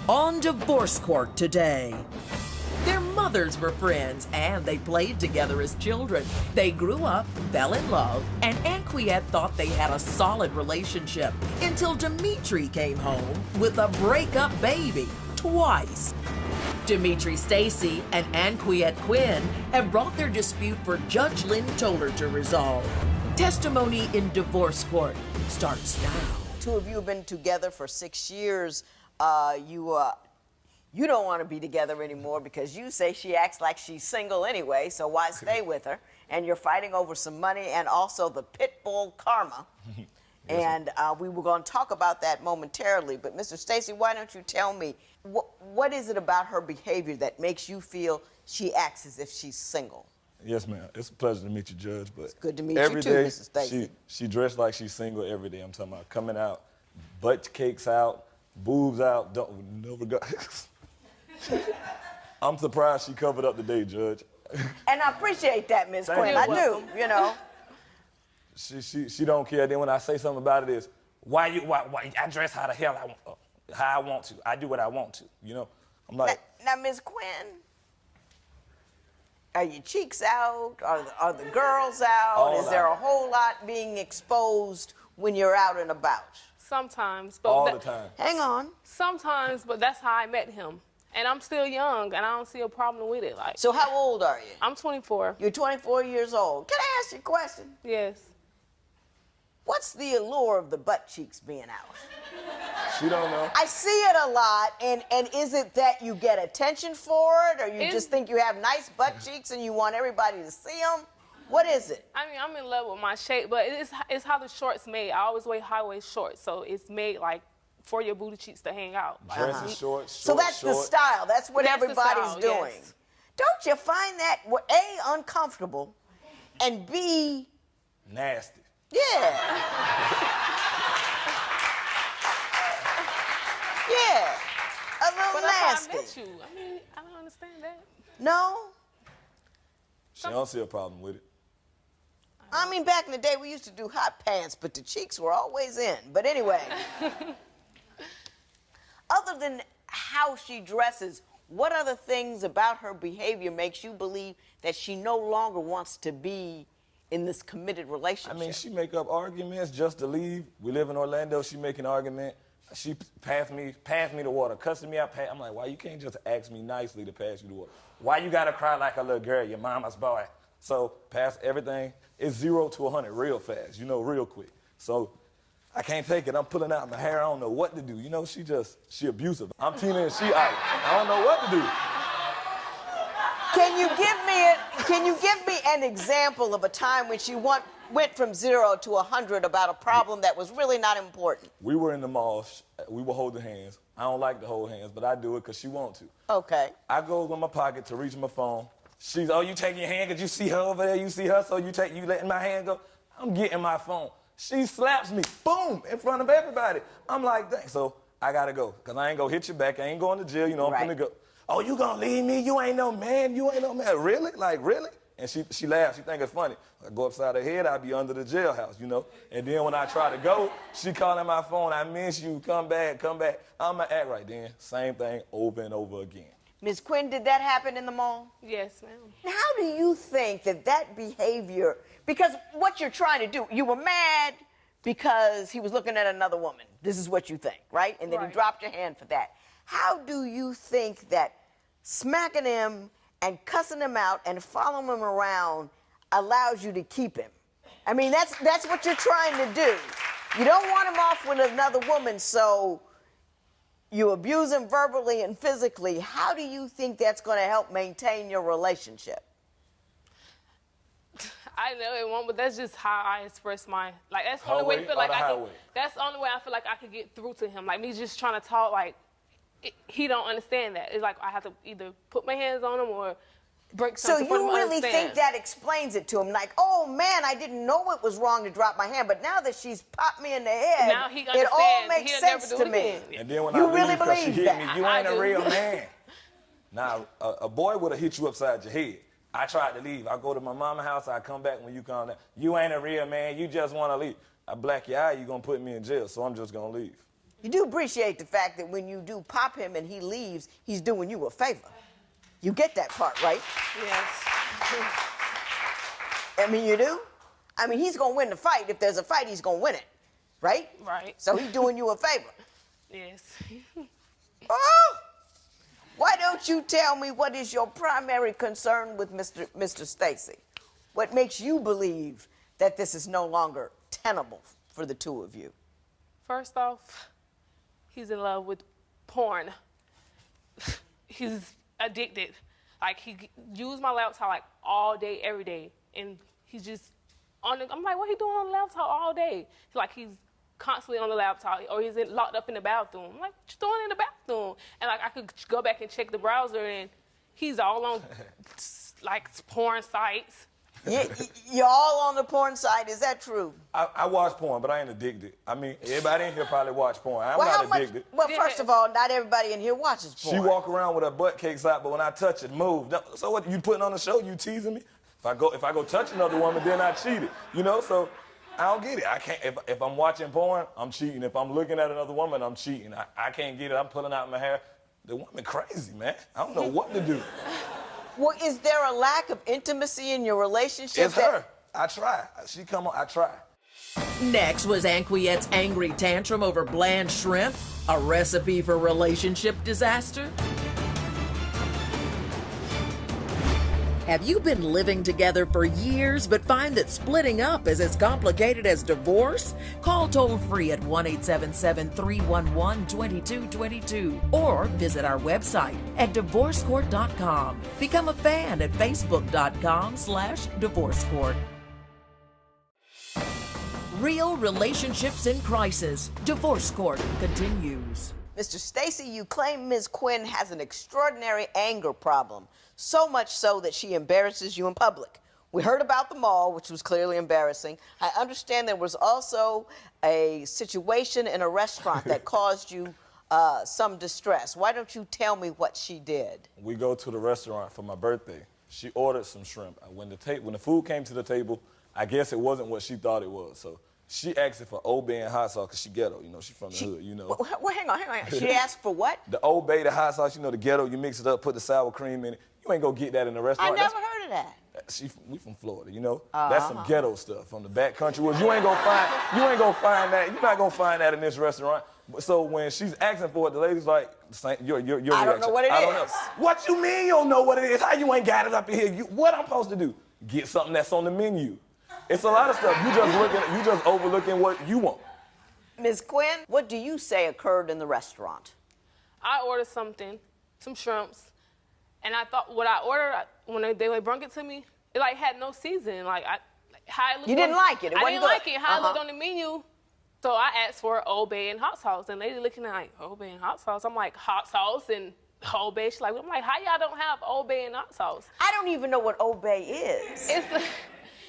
On divorce court today. Their mothers were friends and they played together as children. They grew up, fell in love, and Anquiette thought they had a solid relationship until Dimitri came home with a breakup baby twice. Dimitri Stacy and Anquiette Quinn have brought their dispute for Judge Lynn Toler to resolve. Testimony in divorce court starts now. Two of you have been together for 6 years. You don't want to be together anymore because you say she acts like she's single anyway, so why stay with her? And you're fighting over some money and also the pit bull karma. And we were going to talk about that momentarily. But Mr. Stacy, why don't you tell me, what is it about her behavior that makes you feel she acts as if she's single? Yes, ma'am. It's a pleasure to meet you, Judge. But it's good to meet you too, Mrs. Stacy. She dressed like she's single every day. I'm talking about coming out, butt cakes out, boobs out, no regard. I'm surprised she covered up today, Judge. And I appreciate that, Ms. Quinn. I do, you know. She don't care. Then when I say something about it is, why I dress how the hell how I want to. I do what I want to, you know. I'm like. Now Ms. Quinn, are your cheeks out? Are the girls out? Is there a whole lot being exposed when you're out and about? Sometimes, but all the time. Hang on. Sometimes, but that's how I met him. And I'm still young, and I don't see a problem with it. Like. So how old are you? I'm 24. You're 24 years old. Can I ask you a question? Yes. What's the allure of the butt cheeks being out? She don't know. I see it a lot, and is it that you get attention for it, or you just think you have nice butt cheeks and you want everybody to see them? What is it? I mean, I'm in love with my shape, but it's how the shorts made. I always wear high-waist shorts, so it's made like for your booty cheeks to hang out. Dressing short, so that's the style. That's what everybody's doing. Yes. Don't you find that, A, uncomfortable, and B... nasty. Yeah. Yeah. A little nasty. But that's how I met you. I mean, I don't understand that. No? She don't see a problem with it. I mean, back in the day, we used to do hot pants, but the cheeks were always in. But anyway... Other than how she dresses, what other things about her behavior makes you believe that she no longer wants to be in this committed relationship? I mean, she make up arguments just to leave. We live in Orlando. She make an argument. She passed me the water, cussing me out. I'm like, why you can't just ask me nicely to pass you the water? Why you gotta cry like a little girl, your mama's boy? So pass everything. It's 0 to 100 real fast, you know, real quick. So. I can't take it. I'm pulling out my hair. I don't know what to do. You know, she abusive. I'm Tina and she Ike. I don't know what to do. Can you give me an example of a time when she went from 0 to 100 about a problem that was really not important? We were in the mall. We were holding hands. I don't like to hold hands, but I do it because she wants to. Okay. I go in my pocket to reach my phone. She's, oh, you taking your hand because you see her over there? You see her, so you letting my hand go? I'm getting my phone. She slaps me, boom, in front of everybody. I'm like, dang. So I gotta go, because I ain't gonna hit you back. I ain't going to jail, you know, I'm finna go. Oh, you gonna leave me? You ain't no man, you ain't no man. Really? Like, really? And she laughs, she think it's funny. I go upside her head, I'll be under the jailhouse, you know. And then when I try to go, she calling my phone, I miss you, come back, come back. I'm gonna act right then. Same thing over and over again. Ms. Quinn, did that happen in the mall? Yes, ma'am. Now, how do you think that behavior, because what you're trying to do, you were mad because he was looking at another woman. This is what you think, right? And then he dropped your hand for that. How do you think that smacking him and cussing him out and following him around allows you to keep him? I mean, that's what you're trying to do. You don't want him off with another woman, so you abuse him verbally and physically. How do you think that's going to help maintain your relationship? I know it won't, but that's just how I express my, like, that's the only way I feel like that's the only way I feel like I could get through to him. Like, me just trying to talk, like, he don't understand that. It's like I have to either put my hands on him or break something for him to understand. So you really think that explains it to him? Like, oh, man, I didn't know it was wrong to drop my hand, but now that she's popped me in the head, now he understands. it all makes sense to me. And then when you I really leave because she believe hit that? me, you ain't a real man. Now, a boy would have hit you upside your head. I tried to leave. I go to my mama's house. I come back when you come down. You ain't a real man. You just want to leave. I black your eye, you're going to put me in jail, so I'm just going to leave. You do appreciate the fact that when you do pop him and he leaves, he's doing you a favor. You get that part, right? Yes. I mean, you do? I mean, he's going to win the fight. If there's a fight, he's going to win it, right? Right. So he's doing you a favor. Yes. Oh! Why don't you tell me what is your primary concern with Mr. Stacy? What makes you believe that this is no longer tenable for the two of you? First off, he's in love with porn. He's addicted. Like, he used my laptop like all day, every day, and he's just on the, I'm like, what he doing on the laptop all day? Like, he's constantly on the laptop, or he's locked up in the bathroom. I'm like, what you doing in the bathroom? And like, I could go back and check the browser, and he's all on like porn sites. You're all on the porn site. Is that true? I watch porn, but I ain't addicted. I mean, everybody in here probably watch porn. I'm not addicted. Well, first of all, not everybody in here watches porn. She walk around with her butt cakes out, but when I touch it, move. So what? You putting on the show? You teasing me? If I go touch another woman, then I cheated. You know, so I don't get it. I can't. If I'm watching porn, I'm cheating. If I'm looking at another woman, I'm cheating. I can't get it. I'm pulling out my hair. The woman crazy, man. I don't know what to do. Well, is there a lack of intimacy in your relationship? It's her. I try. She come on. I try. Next was Anquiette's angry tantrum over bland shrimp, a recipe for relationship disaster. Have you been living together for years but find that splitting up is as complicated as divorce? Call toll-free at 1-877-311-2222 or visit our website at divorcecourt.com. Become a fan at facebook.com/divorcecourt. Real relationships in crisis. Divorce Court continues. Mr. Stacy, you claim Ms. Quinn has an extraordinary anger problem, so much so that she embarrasses you in public. We heard about the mall, which was clearly embarrassing. I understand there was also a situation in a restaurant that caused you some distress. Why don't you tell me what she did? We go to the restaurant for my birthday. She ordered some shrimp. When the food came to the table, I guess it wasn't what she thought it was. So she asked for Old Bay and hot sauce because she ghetto, you know, she from the hood, you know. Well, hang on. She asked for what? The Old Bay, the hot sauce, you know, the ghetto, you mix it up, put the sour cream in it. You ain't gonna get that in the restaurant. I never heard of that. We from Florida, you know. That's some ghetto stuff from the back country. Well, you ain't gonna find that. You're not gonna find that in this restaurant. So when she's asking for it, the lady's like, your reaction. I don't know what it is. What you mean you don't know what it is? How you ain't got it up in here? What I'm supposed to do? Get something that's on the menu. It's a lot of stuff. You just overlooking what you want. Ms. Quinn, what do you say occurred in the restaurant? I ordered some shrimps, and I thought what I ordered when they brought it to me, it like had no seasoning. How it looked. You didn't like it. It wasn't I didn't like it. How it looked on the menu. So I asked for Old Bay and hot sauce, and lady looking at like Old Bay and hot sauce. I'm like, hot sauce and Old Bay. She's like, I'm like, how y'all don't have Old Bay and hot sauce? I don't even know what Old Bay is.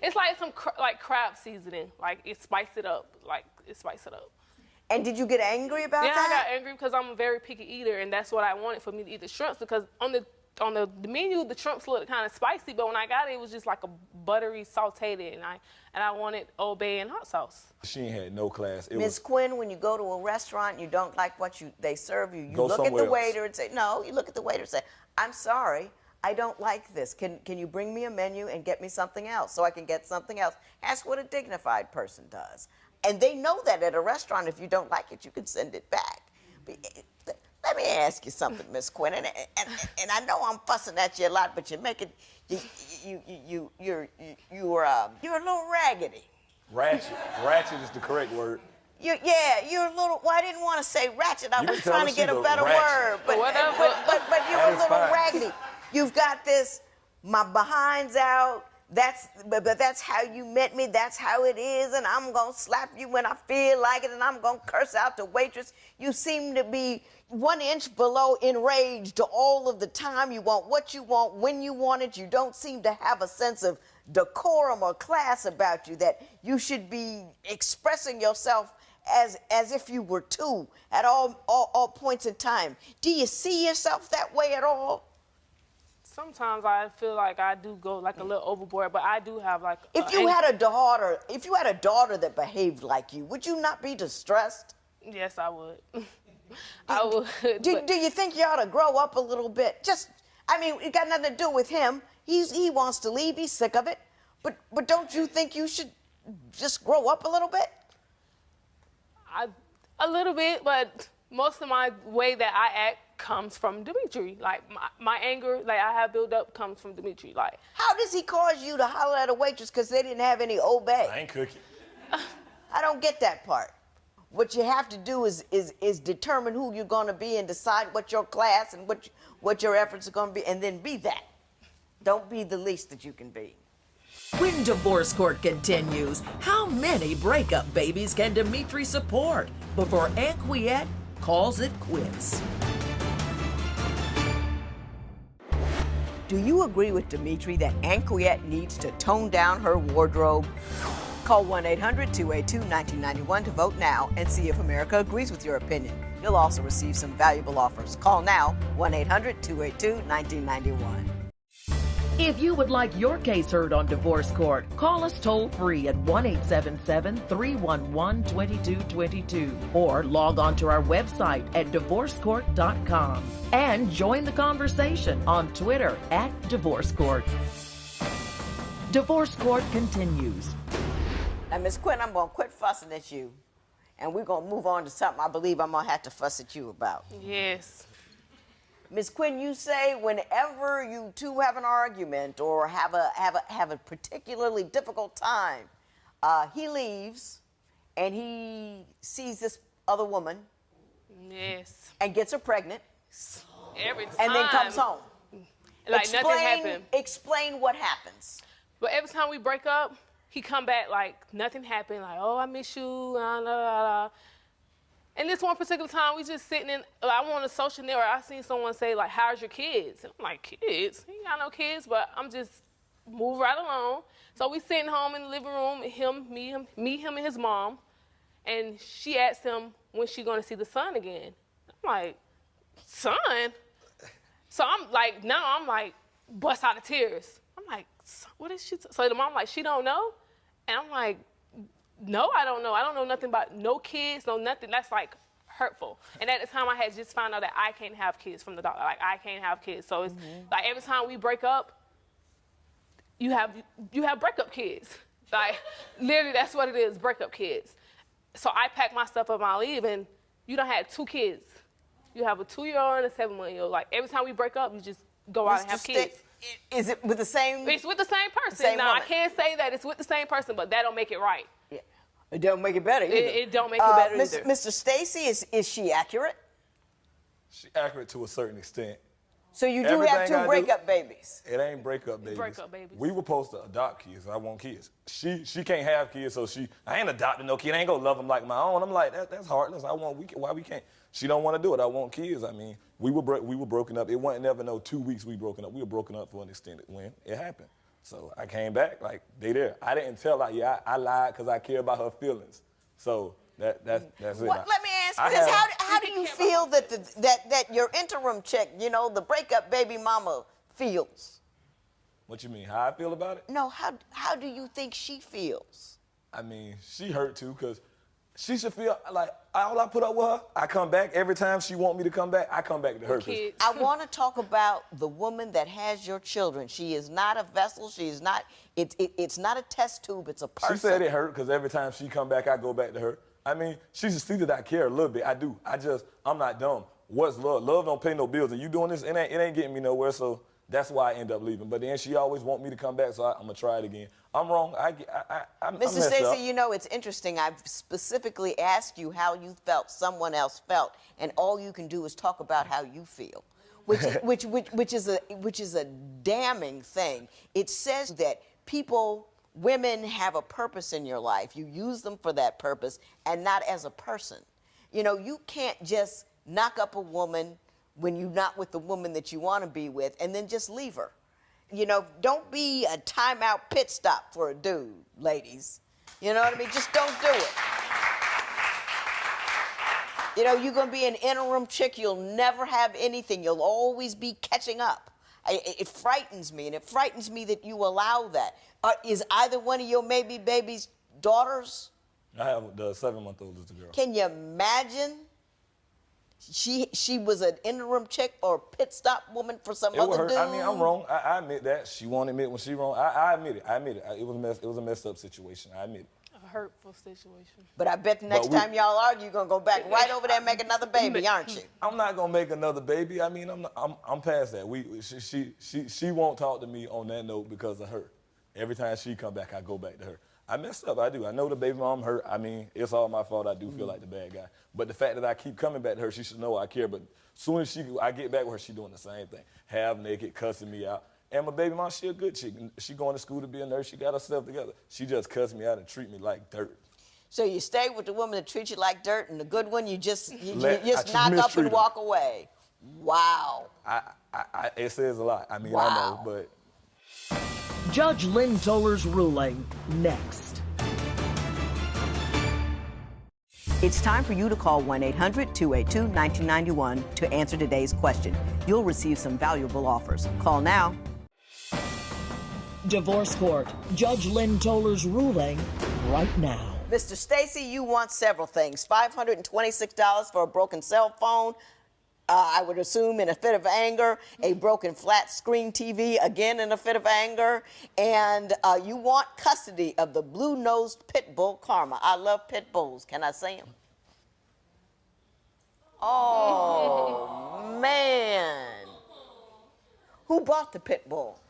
It's like some crab seasoning. Like it spiced it up. And did you get angry about that? Yeah, I got angry because I'm a very picky eater, and that's what I wanted for me to eat the shrimps. Because on the menu, the shrimps looked kind of spicy, but when I got it, it was just like a buttery sauteed, and I wanted Old Bay and hot sauce. She ain't had no class. Ms. Quinn, when you go to a restaurant and you don't like what they serve you, you look at the waiter and say, no, you look at the waiter and say, I'm sorry, I don't like this. Can you bring me a menu and get me something else so I can get something else? That's what a dignified person does. And they know that at a restaurant, if you don't like it, you can send it back. Let me ask you something, Miss Quinn, and I know I'm fussing at you a lot, but you're a little raggedy. Ratchet is the correct word. You're a little. Well, I didn't want to say ratchet. I was trying to get a better word, but you're a little raggedy. You've got this. My behind's out. But that's how you met me. That's how it is, and I'm gonna slap you when I feel like it, and I'm gonna curse out the waitress. You seem to be 1 inch below enraged all of the time. You want what you want when you want it. You don't seem to have a sense of decorum or class about you, that you should be expressing yourself as if you were two at all points in time. Do you see yourself that way at all? Sometimes I feel like I do go like a little overboard, but I do have like. If you had a daughter that behaved like you, would you not be distressed? Yes, I would. I would. Do you think you ought to grow up a little bit? I mean, it got nothing to do with him. He wants to leave. He's sick of it. But don't you think you should just grow up a little bit? A little bit, but most of my way that I act comes from Dimitri. Like, my anger that I have built up comes from Dimitri. Like, how does he cause you to holler at a waitress because they didn't have any Old Bay? I ain't cooking. I don't get that part. What you have to do is determine who you're going to be and decide what your class and what your efforts are going to be, and then be that. Don't be the least that you can be. When Divorce Court continues, how many breakup babies can Dimitri support before Anquiette calls it quits? Do you agree with Dimitri that Anquiette needs to tone down her wardrobe? Call 1-800-282-1991 to vote now and see if America agrees with your opinion. You'll also receive some valuable offers. Call now, 1-800-282-1991. If you would like your case heard on Divorce Court, call us toll-free at 1-877-311-2222 or log on to our website at divorcecourt.com and join the conversation on Twitter at Divorce Court. Divorce Court continues. Now, Miss Quinn, I'm going to quit fussing at you, and we're going to move on to something I believe I'm going to have to fuss at you about. yes. Miss Quinn, you say whenever you two have an argument or have a particularly difficult time, he leaves and he sees this other woman. Yes. And gets her pregnant. Every time. And then comes home. Like nothing happened. Explain what happens. But every time we break up, he come back like nothing happened. Like, oh, I miss you. La, la, la, la. And this one particular time, we just sitting in, I went on a social network, I seen someone say, like, how's your kids? And I'm like, kids? He ain't got no kids, but I'm just move right along. So we sitting home in the living room, me, him, and his mom. And she asked him when she gonna see the son again. I'm like, son? So I'm like, bust out of tears. I'm like, what is she? So the mom like, she don't know? And I'm like, no, I don't know. I don't know nothing about no kids, no nothing. That's like hurtful. And at the time I had just found out that I can't have kids from the doctor. Like I can't have kids. So it's like every time we break up, you have breakup kids. Like literally that's what it is, breakup kids. So I packed my stuff up and I leave and you done had 2 kids. You have a 2-year-old and a 7-month-old. Like every time we break up, you just go out and have kids. Is it with the same? It's with the same person. Same now woman. I can't say that it's with the same person, but that don't make it right. Yeah. It don't make it better either. It don't make it better either. Mr. Stacy, is she accurate? She's accurate to a certain extent. So you do have 2 breakup babies. It ain't breakup babies. Breakup babies. We were supposed to adopt kids. I want kids. She can't have kids, so I ain't adopting no kid. I ain't gonna love them like my own. I'm like, that's heartless. Why we can't? She don't want to do it. I want kids. I mean, we were broken up. It wasn't never no 2 weeks we broken up. We were broken up for an extended when it happened. So I came back like they there. I didn't tell her. Yeah, I lied because I care about her feelings. So that's it. Let me ask you this: How do you feel that your interim chick, the breakup baby mama, feels? What you mean? How I feel about it? No. How do you think she feels? I mean, she hurt too because she should feel like all I put up with her, I come back. Every time she want me to come back, I come back to her. I want to talk about the woman that has your children. She is not a vessel. She is not. It's not a test tube. It's a person. She said it hurt because every time she come back, I go back to her. I mean, she should see that I care a little bit. I do. I'm not dumb. What's love? Love don't pay no bills. And you doing this, it ain't getting me nowhere. So that's why I end up leaving. But then she always want me to come back, so I'm gonna try it again. I'm wrong. Mr. Stacy, it's interesting. I've specifically asked you how you felt, someone else felt, and all you can do is talk about how you feel, which is a damning thing. It says that women have a purpose in your life. You use them for that purpose and not as a person. You can't just knock up a woman when you're not with the woman that you want to be with and then just leave her. Don't be a timeout pit stop for a dude, ladies. You know what I mean? Just don't do it. You're going to be an interim chick. You'll never have anything. You'll always be catching up. It frightens me, and it frightens me that you allow that. Is either one of your maybe baby's daughters I have the 7-month-old is the girl. Can you imagine? She was an interim chick or pit stop woman for some other dude. I mean, I'm wrong. I admit that. She won't admit when she wrong. I admit it. It was a messed up situation. I admit it. A hurtful situation. But I bet the next time y'all argue, you're gonna go back right over there and make another baby, aren't you? I'm not gonna make another baby. I mean, I'm past that. She won't talk to me on that note because of her. Every time she come back, I go back to her. I messed up, I do. I know the baby mom hurt. I mean, it's all my fault. I do feel like the bad guy. But the fact that I keep coming back to her, she should know I care. But as soon as I get back with her, she doing the same thing. Half naked, cussing me out. And my baby mom, she a good chick. She going to school to be a nurse. She got herself together. She just cussed me out and treat me like dirt. So you stay with the woman that treats you like dirt, and the good one, you just knock up and walk away. Wow. It says a lot. I mean, wow. I know, but... Judge Lynn Toler's ruling next. It's time for you to call 1-800-282-1991 to answer today's question. You'll receive some valuable offers. Call now. Divorce Court. Judge Lynn Toler's ruling right now. Mr. Stacy, you want several things. $526 for a broken cell phone. I would assume in a fit of anger, a broken flat screen TV, again in a fit of anger, and you want custody of the blue-nosed pit bull, Karma. I love pit bulls. Can I say him? Oh, man. Who bought the pit bull?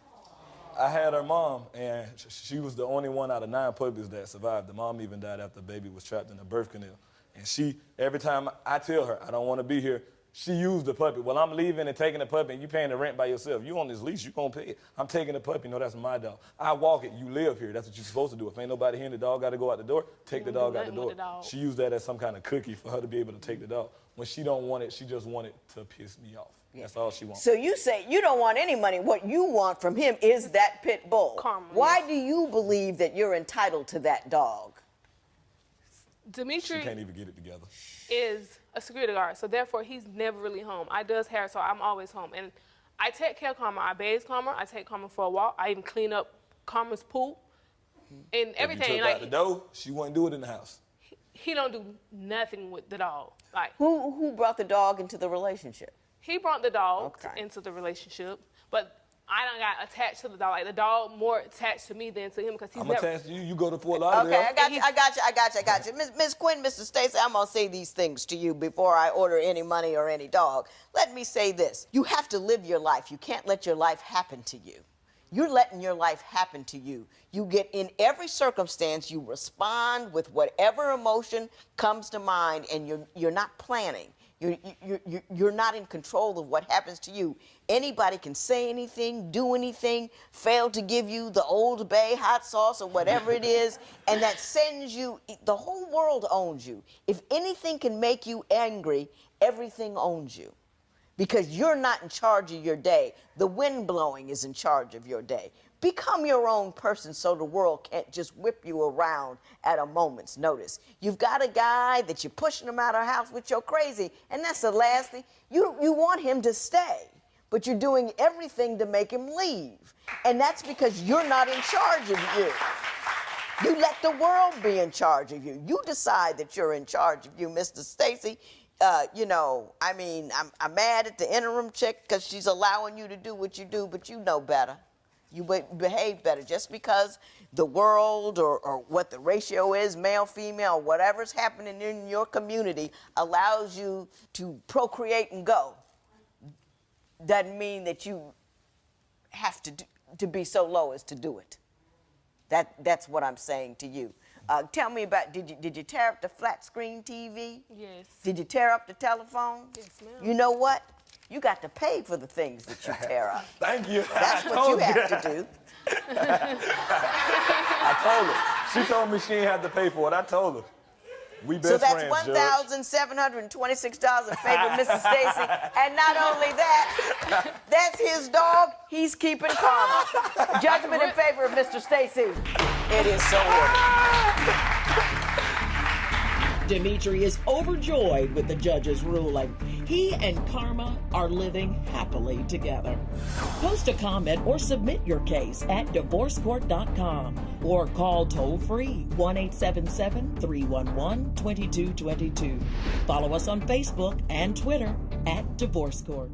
I had her mom, and she was the only one out of 9 puppies that survived. The mom even died after the baby was trapped in the birth canal. And every time I tell her, I don't want to be here, she used the puppy. Well, I'm leaving and taking the puppy, and you paying the rent by yourself. You on this lease, you gonna pay it. I'm taking the puppy. No, that's my dog. I walk it. You live here. That's what you're supposed to do. If ain't nobody here and the dog got to go out the door, take the dog out the door. She used that as some kind of cookie for her to be able to take the dog. When she don't want it, she just want it to piss me off. That's all she wants. So you say you don't want any money. What you want from him is that pit bull. Karma, Why do you believe that you're entitled to that dog? Dimitri she can't even get it together. Is a security guard, so therefore he's never really home. I does hair, so I'm always home. And I take care of Karma. I bathe Karma. I take Karma for a walk. I even clean up Karma's pool and everything. If you took like out the dough, she wouldn't do it in the house. He don't do nothing with the dog. Like who brought the dog into the relationship? He brought the dog into the relationship, but I done got attached to the dog. Like the dog more attached to me than to him because he's attached to you. You go to Fort Lauderdale. Okay, I got you. Miss Quinn, Mr. Stacy, I'm gonna say these things to you before I order any money or any dog. Let me say this: you have to live your life. You can't let your life happen to you. You're letting your life happen to you. You get in every circumstance, you respond with whatever emotion comes to mind, and you're not planning. You're not in control of what happens to you. Anybody can say anything, do anything, fail to give you the Old Bay hot sauce or whatever it is, and that sends you, the whole world owns you. If anything can make you angry, everything owns you. Because you're not in charge of your day. The wind blowing is in charge of your day. Become your own person so the world can't just whip you around at a moment's notice. You've got a guy that you're pushing him out of the house with your crazy, and that's the last thing. You want him to stay, but you're doing everything to make him leave. And that's because you're not in charge of you. You let the world be in charge of you. You decide that you're in charge of you, Mr. Stacy. You know, I mean, I'm mad at the interim chick because she's allowing you to do what you do, but you know better. You behave better. Just because the world or what the ratio is, male, female, whatever's happening in your community allows you to procreate and go, doesn't mean that you have to be so low as to do it. That's what I'm saying to you. Tell me about, did you tear up the flat screen TV? Yes. Did you tear up the telephone? Yes, ma'am. You know what? You got to pay for the things that you tear up. Thank you. That's what you have to do. I told her. She told me she ain't had to pay for it. I told her. We best friends, So that's $1,726 in favor of Mrs. Stacy. And not only that, that's his dog. He's keeping Karma. Judgment in favor of Mr. Stacy. It is so ordered. Dimitri is overjoyed with the judge's ruling. He and Karma are living happily together. Post a comment or submit your case at divorcecourt.com or call toll-free 1-877-311-2222. Follow us on Facebook and Twitter at Divorce Court.